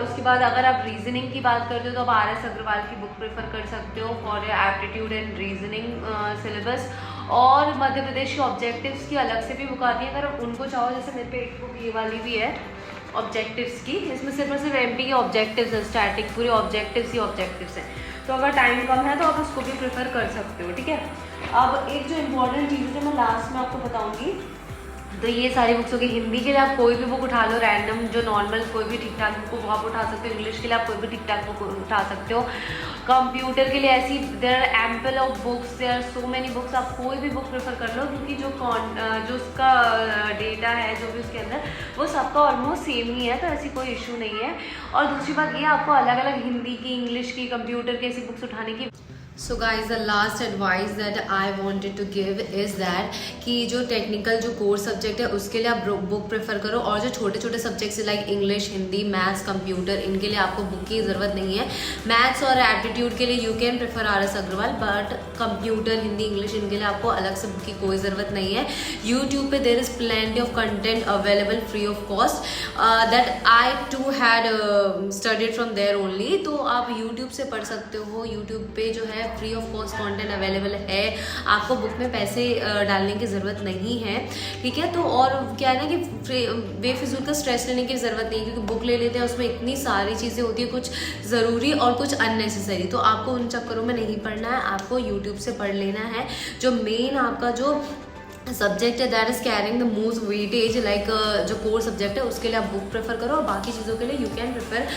उसके बाद अगर आप रीजनिंग की बात करते हो तो आप RS अग्रवाल की बुक प्रेफर कर सकते हो for aptitude and reasoning syllabus. और मध्य प्रदेश के ऑब्जेक्टिव्स की अलग से भी बुक आती है, अगर उनको चाहो। जैसे मेरे पे एक बुक ये वाली भी है ऑब्जेक्टिव्स की, इसमें सिर्फ और सिर्फ MP के ऑब्जेक्टिव्स है, स्टैटिक पूरे ऑब्जेक्टिव्स ही ऑब्जेक्टिव्स हैं। तो अगर टाइम कम है तो आप उसको भी प्रेफर कर सकते हो, ठीक है। अब एक जो इम्पोर्टेंट चीज़ है जो मैं लास्ट में आपको बताऊंगी, तो ये सारी बुक्स होगी। हिंदी के लिए आप कोई भी बुक उठा लो, रैंडम जो नॉर्मल कोई भी ठीक ठाक बुक आप उठा सकते हो। इंग्लिश के लिए आप कोई भी ठीक ठाक बुक उठा सकते हो। कंप्यूटर के लिए ऐसी there are ample of books, there are so many books, आप कोई भी बुक प्रेफर कर लो, क्योंकि जो उसका डेटा है जो भी उसके अंदर वो सबका ऑलमोस्ट सेम ही है, तो ऐसी कोई इशू नहीं है। और दूसरी बात ये आपको अलग अलग हिंदी की, इंग्लिश की, कंप्यूटर की ऐसी बुक्स उठाने की। So guys the last advice that I wanted to give is that कि जो टेक्निकल जो कोर सब्जेक्ट है उसके लिए आप बुक प्रेफर करो, और जो छोटे छोटे subjects like English, Hindi, maths, computer, इनके लिए आपको बुक की ज़रूरत नहीं है। मैथ्स और एप्टीट्यूड के लिए you can prefer RS Agarwal, but computer, Hindi, English, इनके लिए आपको अलग से बुक की कोई ज़रूरत नहीं है। यूट्यूब पे there is plenty of content available free of cost that I too had studied from there only. तो आप यूट्यूब से पढ़ सकते हो। यूट्यूब पे जो है free of cost content available है, आपको बुक में पैसे डालने की ज़रूरत नहीं है, ठीक है। तो और क्या है ना कि बेफिजूल का स्ट्रेस लेने की ज़रूरत नहीं है, क्योंकि बुक ले लेते हैं उसमें इतनी सारी चीज़ें होती है, कुछ ज़रूरी और कुछ अननेसेसरी। तो आपको उन चक्करों में नहीं पढ़ना है, आपको यूट्यूब से पढ़ लेना है। जो मेन आपका जो सब्जेक्ट है that is carrying the most weightage, like जो कोर सब्जेक्ट है उसके लिए आप बुक प्रेफर करो, और बाकी चीज़ों के लिए you can prefer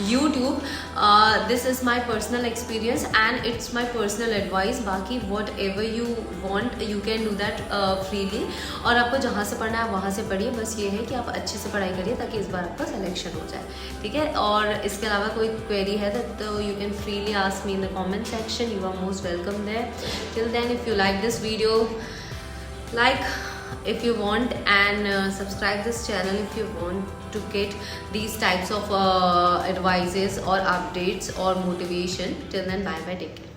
YouTube. This is my personal experience and it's my personal advice. बाकी whatever you want you can do that freely, और आपको जहाँ से पढ़ना है वहाँ से पढ़िए। बस ये है कि आप अच्छे से पढ़ाई करिए ताकि इस बार आपका सिलेक्शन हो जाए, ठीक है। और इसके अलावा कोई क्वेरी है तो you can freely ask me in the comment section, you are most welcome there. Till then if you like this video, like if you want, and subscribe this channel if you want to get these types of advices or updates or motivation. Till then, bye bye, take care.